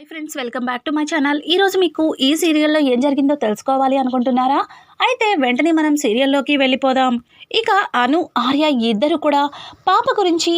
Hi friends, welcome back to my channel. ఈరోజు మీకు ఈ సీరియల్లో ఏం జరిగిందో తెలుసుకోవాలి అనుకుంటున్నారా? అయితే వెంటనే మనం సీరియల్లోకి వెళ్ళిపోదాం. ఇక అను, ఆర్య ఇద్దరు కూడా పాప గురించి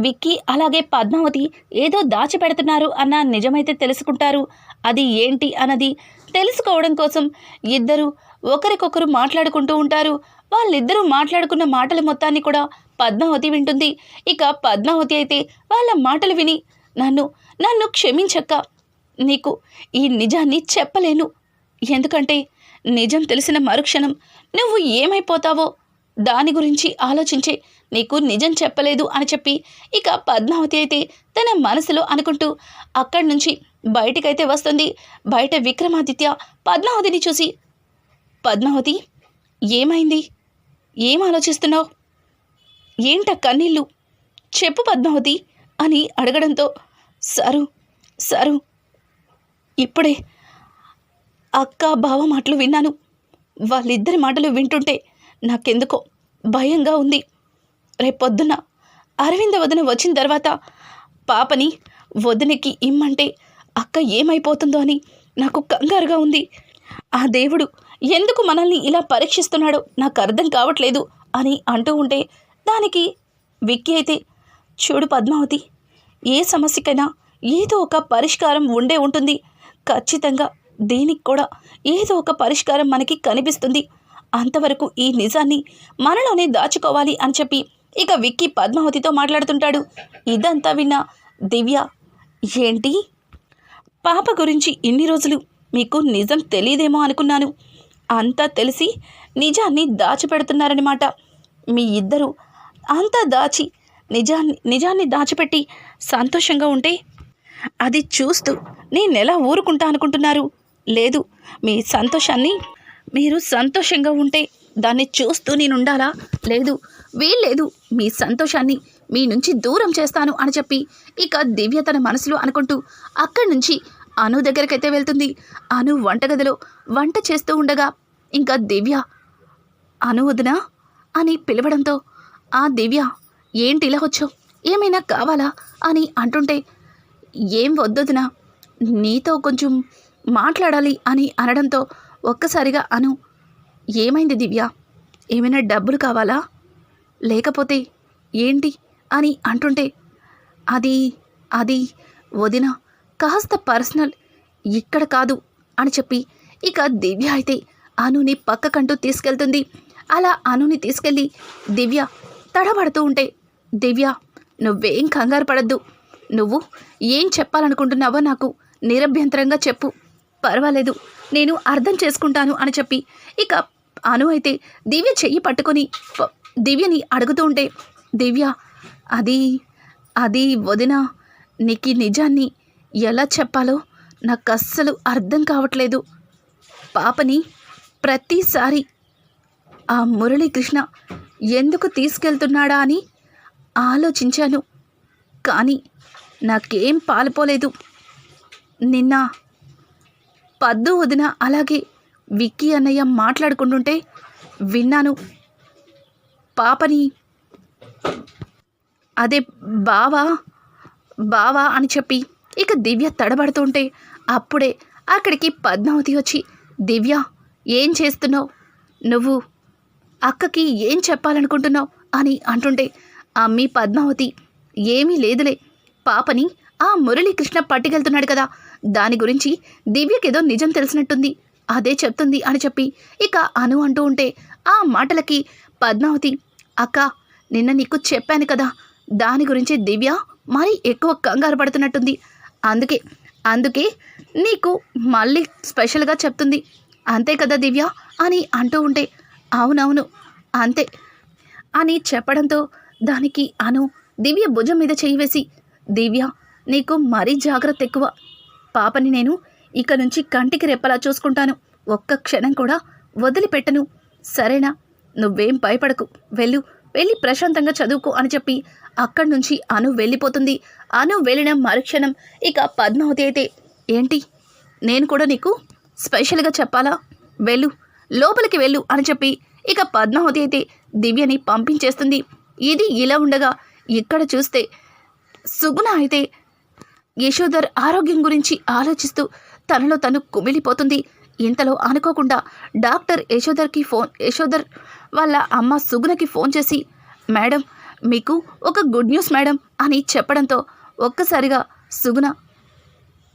విక్కీ అలాగే పద్మావతి ఏదో దాచిపెడుతున్నారు అన్న నిజమైతే తెలుసుకుంటారు. అది ఏంటి అన్నది తెలుసుకోవడం కోసం ఇద్దరు ఒకరికొకరు మాట్లాడుకుంటూ ఉంటారు. వాళ్ళిద్దరూ మాట్లాడుకున్న మాటల మొత్తాన్ని కూడా పద్మావతి వింటుంది. ఇక పద్మావతి అయితే వాళ్ళ మాటలు విని నన్ను క్షమించక్క, నీకు ఈ నిజాన్ని చెప్పలేను. ఎందుకంటే నిజం తెలిసిన మరుక్షణం నువ్వు ఏమైపోతావో దాని గురించి ఆలోచించే నీకు నిజం చెప్పలేదు అని చెప్పి ఇక పద్మావతి అయితే తన మనసులో అనుకుంటూ అక్కడి నుంచి బయటికైతే వస్తుంది. బయట విక్రమాదిత్య పద్మావతిని చూసి, పద్మావతి ఏమైంది, ఏం ఆలోచిస్తున్నావు, ఏంట కన్నీళ్ళు, చెప్పు పద్మావతి అని అడగడంతో, సరు ఇప్పుడే అక్క బావ మాటలు విన్నాను. వాళ్ళిద్దరి మాటలు వింటుంటే నాకెందుకో భయంగా ఉంది. రేపొద్దున అరవింద వదిన వచ్చిన తర్వాత పాపని వదినకి ఇమ్మంటే అక్క ఏమైపోతుందో అని నాకు కంగారుగా ఉంది. ఆ దేవుడు ఎందుకు మనల్ని ఇలా పరీక్షిస్తున్నాడో నాకు అర్థం కావట్లేదు అని అంటూ ఉంటే, దానికి విక్కీ అయితే, చూడు పద్మావతి, ఏ సమస్యకైనా ఏదో ఒక పరిష్కారం ఉండే ఉంటుంది. ఖచ్చితంగా దీనికి కూడా ఏదో ఒక పరిష్కారం మనకి కనిపిస్తుంది. అంతవరకు ఈ నిజాన్ని మనలోనే దాచుకోవాలి అని చెప్పి ఇక విక్కీ పద్మావతితో మాట్లాడుతుంటాడు. ఇదంతా విన్న దివ్య, ఏంటి పాప గురించి ఇన్ని రోజులు మీకు నిజం తెలియదేమో అనుకున్నాను. అంతా తెలిసి నిజాన్ని దాచిపెడుతున్నారనమాట. మీ ఇద్దరు అంతా దాచి నిజాన్ని దాచిపెట్టి సంతోషంగా ఉంటే అది చూస్తూ నేనెలా ఊరుకుంటా అనుకుంటున్నారు? లేదు, మీ సంతోషాన్ని, మీరు సంతోషంగా ఉంటే దాన్ని చూస్తూ నేనుండాలా? లేదు, వీల్లేదు, మీ సంతోషాన్ని మీ నుంచి దూరం చేస్తాను అని చెప్పి ఇక దివ్య తన మనసులో అనుకుంటూ అక్కడి నుంచి అను దగ్గరికైతే వెళ్తుంది. అను వంటగదిలో వంట చేస్తూ ఉండగా ఇంకా దివ్య, అను వదినా అని పిలవడంతో, ఆ దివ్య, ఏంటి ఇలా వచ్చావు, ఏమైనా కావాలా అని అంటుంటే, ఏం వద్దొదినా, నీతో కొంచెం మాట్లాడాలి అని అనడంతో ఒక్కసారిగా అను, ఏమైంది దివ్య, ఏమైనా డబ్బులు కావాలా, లేకపోతే ఏంటి అని అంటుంటే, అది వదిన, కాస్త పర్సనల్, ఇక్కడ కాదు అని చెప్పి ఇక దివ్య అయితే అనుని పక్కకంటూ తీసుకెళ్తుంది. అలా అనుని తీసుకెళ్ళి దివ్య తడబడుతూ ఉంటే, దివ్య, నువ్వేం కంగారు పడద్దు, నువ్వు ఏం చెప్పాలనుకుంటున్నావో నాకు నిరభ్యంతరంగా చెప్పు, పర్వాలేదు, నేను అర్థం చేసుకుంటాను అని చెప్పి ఇక అను అయితే దివ్య చెయ్యి పట్టుకొని దివ్యని అడుగుతూ ఉంటే, దివ్య, అది వదిన, నీకు నిజాన్ని ఎలా చెప్పాలో నాకు అస్సలు అర్థం కావట్లేదు. పాపని ప్రతిసారి ఆ మురళీకృష్ణ ఎందుకు తీసుకెళ్తున్నాడా అని ఆలోచించాను, కానీ నాకేం పాలుపోలేదు. నిన్న పద్దు వదిన అలాగే విక్కీ అన్నయ్య మాట్లాడుకుంటుంటే విన్నాను. పాపని అదే బావా అని చెప్పి ఇక దివ్య తడబడుతుంటే అప్పుడే అక్కడికి పద్మావతి వచ్చి, దివ్య, ఏం చేస్తున్నావు, నువ్వు అక్కకి ఏం చెప్పాలనుకుంటున్నావు అని అంటుంటే, అమ్మీ పద్మావతి, ఏమీ లేదులే, పాపని ఆ మురళీకృష్ణ పట్టుకెళ్తున్నాడు కదా, దాని గురించి దివ్యకేదో నిజం తెలిసినట్టుంది, అదే చెప్తుంది అని చెప్పి ఇక అను అంటూ ఉంటే, ఆ మాటలకి పద్మావతి, అక్క, నిన్న నీకు చెప్పాను కదా, దాని గురించి దివ్య మరీ ఎక్కువ కంగారు పడుతున్నట్టుంది, అందుకే నీకు మళ్ళీ స్పెషల్గా చెప్తుంది, అంతే కదా దివ్య అని అంటూ ఉంటే, అవునవును అంతే అని చెప్పడంతో దానికి అను దివ్య భుజం మీద చేయి వేసి, దివ్య, నీకు మరీ జాగ్రత్త ఎక్కువ, పాపని నేను ఇక నుంచి కంటికి రెప్పలా చూసుకుంటాను, ఒక్క క్షణం కూడా వదిలిపెట్టను, సరేనా, నువ్వేం భయపడకు, వెళ్ళి ప్రశాంతంగా చదువుకో అని చెప్పి అక్కడి నుంచి అను వెళ్ళిపోతుంది. అను వెళ్ళిన మరుక్షణం ఇక పద్మావతి అయితే, ఏంటి, నేను కూడా నీకు స్పెషల్గా చెప్పాలా, లోపలికి వెళ్ళు అని చెప్పి ఇక పద్మావతి అయితే దివ్యని పంపించేస్తుంది. ఇది ఇలా ఉండగా ఇక్కడ చూస్తే సుగుణ అయితే యశోధర్ ఆరోగ్యం గురించి ఆలోచిస్తూ తనలో తను కుమిలిపోతుంది. ఇంతలో అనుకోకుండా డాక్టర్ యశోధర్ వాళ్ళ అమ్మ సుగుణకి ఫోన్ చేసి, మేడం మీకు ఒక గుడ్ న్యూస్ మేడం అని చెప్పడంతో ఒక్కసారిగా సుగుణ,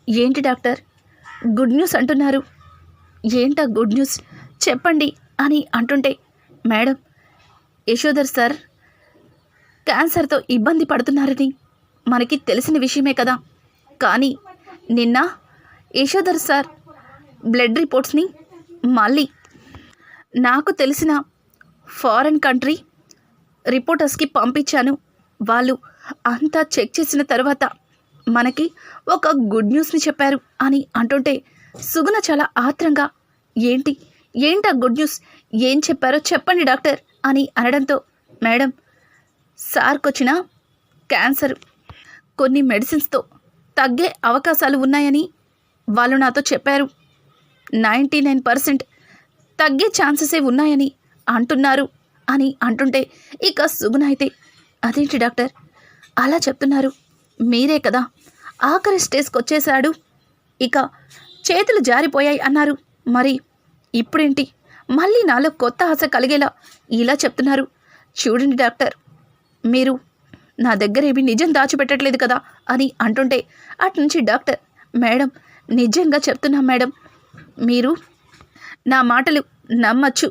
ఏంటి డాక్టర్ గుడ్ న్యూస్ అంటున్నారు, ఏంటా గుడ్ న్యూస్ చెప్పండి అని అంటుంటే, మేడం యశోధర్ సార్ క్యాన్సర్తో ఇబ్బంది పడుతున్నారని మనకి తెలిసిన విషయమే కదా. కానీ నిన్న యశోధర్ సార్ బ్లడ్ రిపోర్ట్స్ని మళ్ళీ నాకు తెలిసిన ఫారెన్ కంట్రీ రిపోర్టర్స్కి పంపించాను. వాళ్ళు అంతా చెక్ చేసిన తర్వాత మనకి ఒక గుడ్ న్యూస్ని చెప్పారు అని అంటుంటే సుగుణ చాలా ఆత్రంగా, ఏంటా గుడ్ న్యూస్, ఏం చెప్పారో చెప్పండి డాక్టర్ అని అనడంతో, మేడం సార్కొచ్చిన క్యాన్సర్ కొన్ని మెడిసిన్స్తో తగ్గే అవకాశాలు ఉన్నాయని వాళ్ళు నాతో చెప్పారు. 99% తగ్గే ఛాన్సెసే ఉన్నాయని అంటున్నారు అని అంటుంటే ఇక సుగుణ అయితే, అదేంటి డాక్టర్ అలా చెప్తున్నారు, మీరే కదా ఆఖరి స్టేజ్కి వచ్చేశాడు, ఇక చేతులు జారిపోయాయి అన్నారు, మరి ఇప్పుడేంటి మళ్ళీ నాలో కొత్త ఆశ కలిగేలా ఇలా చెప్తున్నారు. చూడండి డాక్టర్, మీరు నా దగ్గర ఏమి నిజం దాచిపెట్టట్లేదు కదా అని అంటుంటే అట్నుంచి డాక్టర్, మేడం నిజంగా చెప్తున్నాం మేడం, మీరు నా మాటలు నమ్మచ్చు,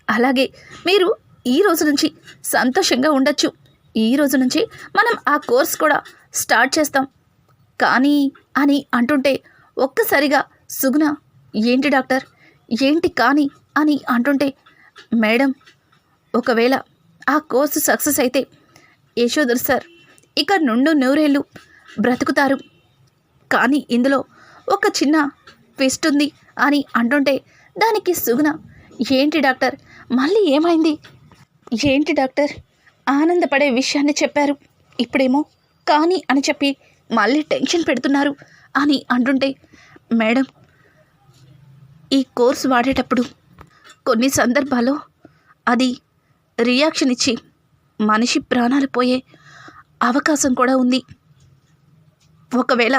అలాగే మీరు ఈ రోజు నుంచి సంతోషంగా ఉండొచ్చు, ఈ రోజు నుంచి మనం ఆ కోర్స్ కూడా స్టార్ట్ చేస్తాం కానీ అని అంటుంటే ఒక్కసారిగా సుగుణ, ఏంటి డాక్టర్ ఏంటి కానీ అని అంటుంటే, మేడం ఒకవేళ ఆ కోర్సు సక్సెస్ అయితే యశోధర్ సార్ ఇక నుండి 100 ఏళ్ళు బ్రతుకుతారు, కానీ ఇందులో ఒక చిన్న ట్విస్ట్ ఉంది అని అంటుంటే దానికి సుగుణ, ఏంటి డాక్టర్ మళ్ళీ ఏమైంది, ఏంటి డాక్టర్ ఆనందపడే విషయాన్ని చెప్పారు, ఇప్పుడేమో కానీ అని చెప్పి మళ్ళీ టెన్షన్ పెడుతున్నారు అని అంటుంటే, మేడం ఈ కోర్సు వాడేటప్పుడు కొన్ని సందర్భాల్లో అది రియాక్షన్ ఇచ్చి మనిషి ప్రాణాలు పోయే అవకాశం కూడా ఉంది. ఒకవేళ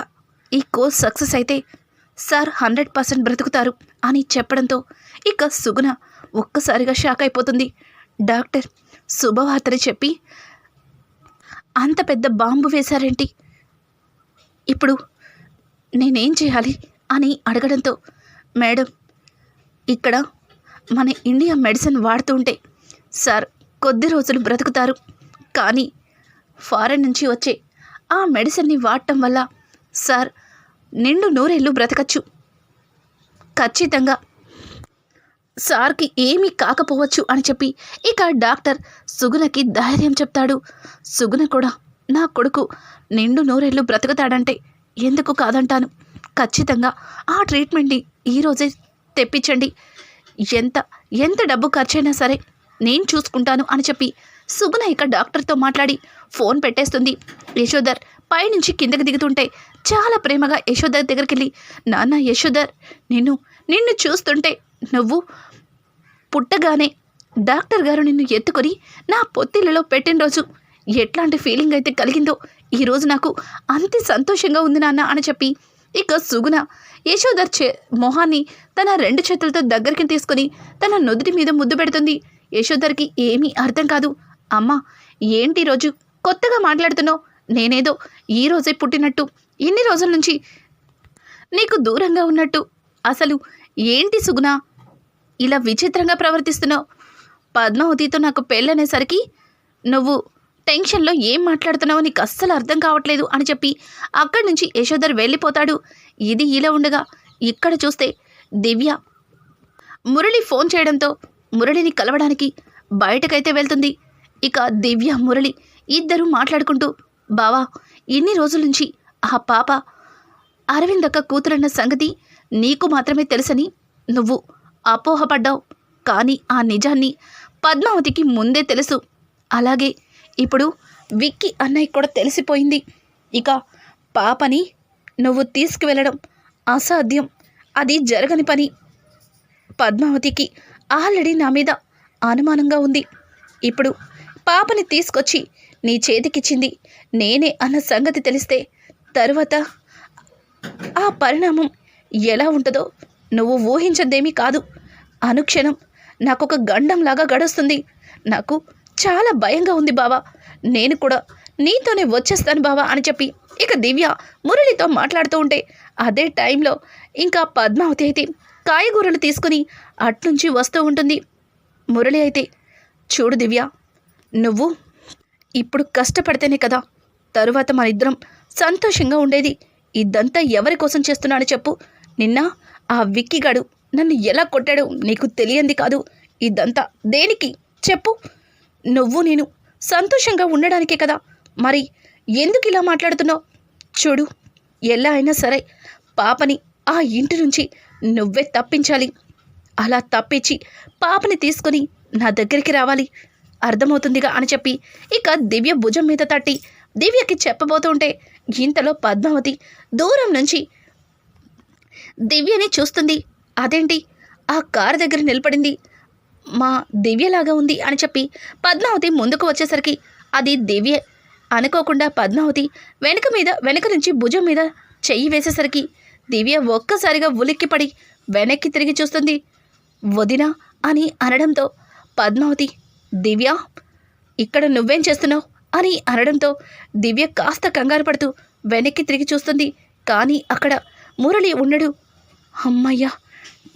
ఈ కోర్స్ సక్సెస్ అయితే సార్ 100% బ్రతుకుతారు అని చెప్పడంతో ఇక సుగుణ ఒక్కసారిగా షాక్ అయిపోతుంది. డాక్టర్ శుభవార్తని చెప్పి అంత పెద్ద బాంబు వేశారేంటి, ఇప్పుడు నేనేం చేయాలి అని అడగడంతో, మేడం ఇక్కడ మన ఇండియా మెడిసిన్ వాడుతుంటే సార్ కొద్ది రోజులు బ్రతుకుతారు, కానీ ఫారెన్ నుంచి వచ్చే ఆ మెడిసిన్ని వాడటం వల్ల సార్ నిండు 100 ఏళ్ళు బ్రతకచ్చు, ఖచ్చితంగా సార్కి ఏమీ కాకపోవచ్చు అని చెప్పి ఇక డాక్టర్ సుగుణకి ధైర్యం చెప్తాడు. సుగుణ కూడా నా కొడుకు నిండు 100 ఏళ్ళు బ్రతుకుతాడంటే ఎందుకు కాదంటాను, ఖచ్చితంగా ఆ ట్రీట్మెంట్ని ఈరోజే తెప్పించండి, ఎంత డబ్బు ఖర్చైనా సరే నేను చూసుకుంటాను అని చెప్పి సుగుణ ఇక డాక్టర్తో మాట్లాడి ఫోన్ పెట్టేస్తుంది. యశోధర్ పైనుంచి కిందకి దిగుతుంటే చాలా ప్రేమగా యశోధర్ దగ్గరికి వెళ్ళి, నాన్న యశోధర్, నిన్ను చూస్తుంటే నువ్వు పుట్టగానే డాక్టర్ గారు నిన్ను ఎత్తుకొని నా పొత్తిళ్ళలో పెట్టినరోజు ఎట్లాంటి ఫీలింగ్ అయితే కలిగిందో ఈరోజు నాకు అంతే సంతోషంగా ఉంది నాన్న అని చెప్పి ఇక సుగుణ యశోధర్ మొహాన్ని తన 2 చేతులతో దగ్గరికి తీసుకొని తన నుదుటి మీద ముద్దు పెడుతుంది. యశోధర్కి ఏమీ అర్థం కాదు. అమ్మా ఏంటి రోజు కొత్తగా మాట్లాడుతున్నావు, నేనేదో ఈరోజే పుట్టినట్టు ఇన్ని రోజుల నుంచి నీకు దూరంగా ఉన్నట్టు, అసలు ఏంటి సుగుణ ఇలా విచిత్రంగా ప్రవర్తిస్తున్నావు, పద్మావతితో నాకు పెళ్ళనేసరికి నువ్వు టెన్షన్లో ఏం మాట్లాడుతున్నావో నీకు అస్సలు అర్థం కావట్లేదు అని చెప్పి అక్కడి నుంచి యశోధర్ వెళ్ళిపోతాడు. ఇది ఇలా ఉండగా ఇక్కడ చూస్తే దివ్య మురళి ఫోన్ చేయడంతో మురళిని కలవడానికి బయటకైతే వెళ్తుంది. ఇక దివ్య మురళి ఇద్దరూ మాట్లాడుకుంటూ, బావా ఇన్ని రోజుల నుంచి ఆ పాప అరవిందక్క కూతురన్న సంగతి నీకు మాత్రమే తెలుసని నువ్వు అపోహపడ్డావు, కానీ ఆ నిజాన్ని పద్మావతికి ముందే తెలుసు, అలాగే ఇప్పుడు విక్కీ అన్నయ్య కూడా తెలిసిపోయింది. ఇక పాపని నువ్వు తీసుకువెళ్ళడం అసాధ్యం, అది జరగని పని. పద్మావతికి ఆల్రెడీ నా మీద అనుమానంగా ఉంది. ఇప్పుడు పాపని తీసుకొచ్చి నీ చేతికిచ్చింది నేనే అన్న సంగతి తెలిస్తే తరువాత ఆ పరిణామం ఎలా ఉంటుందో నువ్వు ఊహించదేమీ కాదు. అనుక్షణం నాకొక గండంలాగా గడుస్తుంది. నాకు చాలా భయంగా ఉంది బావా. నేను కూడా నీతోనే వచ్చేస్తాను బావా అని చెప్పి ఇక దివ్య మురళితో మాట్లాడుతూ ఉంటే అదే టైంలో ఇంకా పద్మావతి అయితే కాయగూరలు తీసుకుని అట్నుంచి వస్తూ ఉంటుంది. మురళి అయితే, చూడు దివ్య, నువ్వు ఇప్పుడు కష్టపడితేనే కదా తరువాత మన ఇద్దరం సంతోషంగా ఉండేది. ఇదంతా ఎవరి కోసం చేస్తున్నాను చెప్పు? నిన్న ఆ విక్కిగాడు నన్ను ఎలా కొట్టాడో నీకు తెలియంది కాదు. ఇదంతా దేనికి చెప్పు? నువ్వు నేను సంతోషంగా ఉండడానికే కదా. మరి ఎందుకు ఇలా మాట్లాడుతున్నావు? చూడు, ఎలా అయినా సరే పాపని ఆ ఇంటి నుంచి నువ్వే తప్పించాలి. అలా తప్పించి పాపని తీసుకుని నా దగ్గరికి రావాలి, అర్థమవుతుందిగా అని చెప్పి ఇక దివ్య భుజం మీద తట్టి దివ్యకి చెప్పబోతుంటే ఇంతలో పద్మావతి దూరం నుంచి దివ్యని చూస్తుంది. అదేంటి ఆ కారు దగ్గర నిలబడింది, మా దివ్యలాగా ఉంది అని చెప్పి పద్మావతి ముందుకు వచ్చేసరికి అది దివ్యే. అనుకోకుండా పద్మావతి వెనక నుంచి భుజం మీద చెయ్యి వేసేసరికి దివ్య ఒక్కసారిగా ఉలిక్కిపడి వెనక్కి తిరిగి చూస్తుంది. వదినా అని అనడంతో పద్మావతి, దివ్య ఇక్కడ నువ్వేం చేస్తున్నావు అని అనడంతో దివ్య కాస్త కంగారు పడుతూ వెనక్కి తిరిగి చూస్తుంది. కానీ అక్కడ మురళి ఉండడు. అమ్మయ్యా,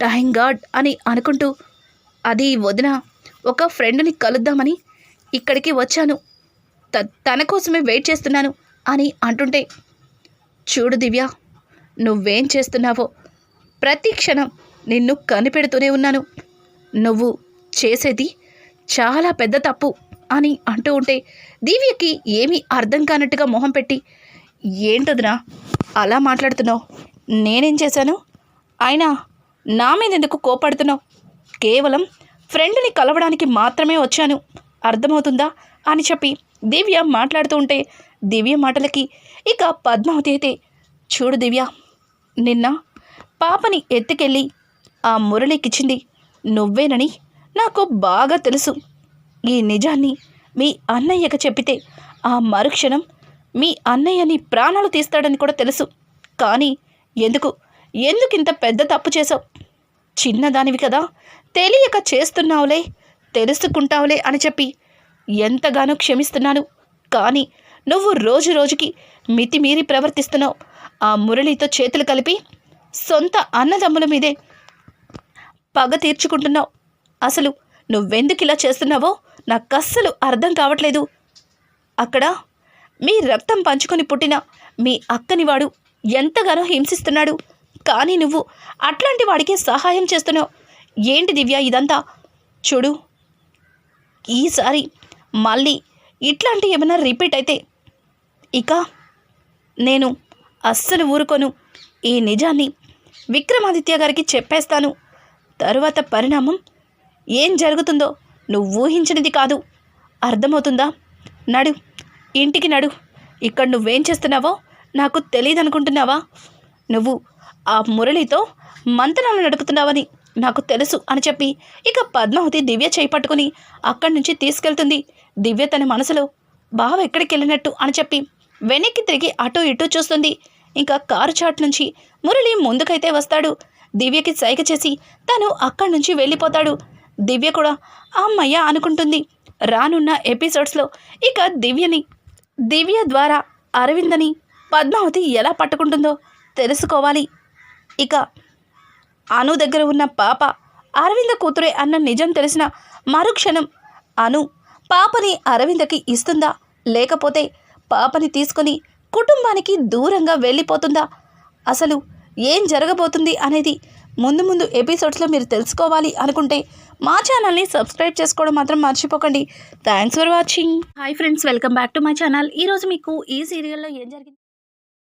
థ్యాంక్ గాడ్ అని అనుకుంటూ, అది వదిన, ఒక ఫ్రెండ్ని కలుద్దామని ఇక్కడికి వచ్చాను, తన కోసమే వెయిట్ చేస్తున్నాను అని అంటుంటే, చూడు దివ్య, నువ్వేం చేస్తున్నావో ప్రతి క్షణం నిన్ను కనిపెడుతూనే ఉన్నాను. నువ్వు చేసేది చాలా పెద్ద తప్పు అని అంటూ ఉంటే దివ్యకి ఏమీ అర్థం కానట్టుగా మొహం పెట్టి, ఏంటొదినా అలా మాట్లాడుతున్నావు? నేనేం చేశాను? అయినా నా మీద ఎందుకు కోపడుతున్నావు? కేవలం ఫ్రెండ్ని కలవడానికి మాత్రమే వచ్చాను, అర్థమవుతుందా అని చెప్పి దివ్య మాట్లాడుతూ ఉంటే దివ్య మాటలకి ఇక పద్మావతి అయితే, చూడు దివ్య, నిన్న పాపని ఎత్తుకెళ్ళి ఆ మురళికిచ్చింది నువ్వేనని నాకు బాగా తెలుసు. ఈ నిజాన్ని మీ అన్నయ్యకి చెప్పితే ఆ మరుక్షణం మీ అన్నయ్యని ప్రాణాలు తీస్తాడని కూడా తెలుసు. కానీ ఎందుకు ఇంత పెద్ద తప్పు చేసావు? చిన్నదానివి కదా, తెలియక చేస్తున్నావులే, తెలుసుకుంటావులే అని చెప్పి ఎంతగానో క్షమిస్తున్నాను. కానీ నువ్వు రోజు రోజుకి మితిమీరి ప్రవర్తిస్తున్నావు. ఆ మురళితో చేతులు కలిపి సొంత అన్నదమ్ముల మీదే పగ తీర్చుకుంటున్నావు. అసలు నువ్వెందుకు ఇలా చేస్తున్నావో నాకు అస్సలు అర్థం కావట్లేదు. అక్కడ మీ రక్తం పంచుకొని పుట్టిన మీ అక్కని వాడు ఎంతగానో హింసిస్తున్నాడు. కానీ నువ్వు అట్లాంటి వాడికి సహాయం చేస్తున్నావు. ఏంటి దివ్య ఇదంతా? చూడు, ఈసారి మళ్ళీ ఇట్లాంటి ఏమైనా రిపీట్ అయితే ఇక నేను అస్సలు ఊరుకోను. ఈ నిజాన్ని విక్రమాదిత్య గారికి చెప్పేస్తాను. తరువాత పరిణామం ఏం జరుగుతుందో నువ్వు ఊహించినది కాదు, అర్థమవుతుందా? నడు, ఇంటికి నడు. ఇక్కడ నువ్వేం చేస్తున్నావో నాకు తెలియదు అనుకుంటున్నావా? నువ్వు ఆ మురళితో మంతనాలు నడుపుతున్నావని నాకు తెలుసు అని చెప్పి ఇక పద్మావతి దివ్య చేయి పట్టుకుని అక్కడి నుంచి తీసుకెళ్తుంది. దివ్య తన మనసులో బావ ఎక్కడికి వెళ్ళినట్టు అని చెప్పి వెనక్కి తిరిగి అటు ఇటు చూస్తుంది. ఇంకా కారు చాట్ నుంచి మురళి ముందుకైతే వస్తాడు. దివ్యకి సైగ చేసి తను అక్కడి నుంచి వెళ్ళిపోతాడు. దివ్య కూడా అమ్మయ్య అనుకుంటుంది. రానున్న ఎపిసోడ్స్లో ఇక దివ్య ద్వారా అరవిందని పద్మావతి ఎలా పట్టుకుంటుందో తెలుసుకోవాలి. ఇక అను దగ్గర ఉన్న పాప అరవింద కూతురే అన్న నిజం తెలిసిన మరుక్షణం అను పాపని అరవిందకి ఇస్తుందా, లేకపోతే పాపని తీసుకొని కుటుంబానికి దూరంగా వెళ్ళిపోతుందా? అసలు ఏం జరగబోతుంది అనేది ముందు ఎపిసోడ్స్లో మీరు తెలుసుకోవాలి అనుకుంటే మా ఛానల్ని సబ్స్క్రైబ్ చేసుకోవడం మాత్రం మర్చిపోకండి. Thanks for watching. Hi friends, welcome back to my channel. ఈరోజు మీకు ఈ సీరియల్లో ఏం జరిగింది?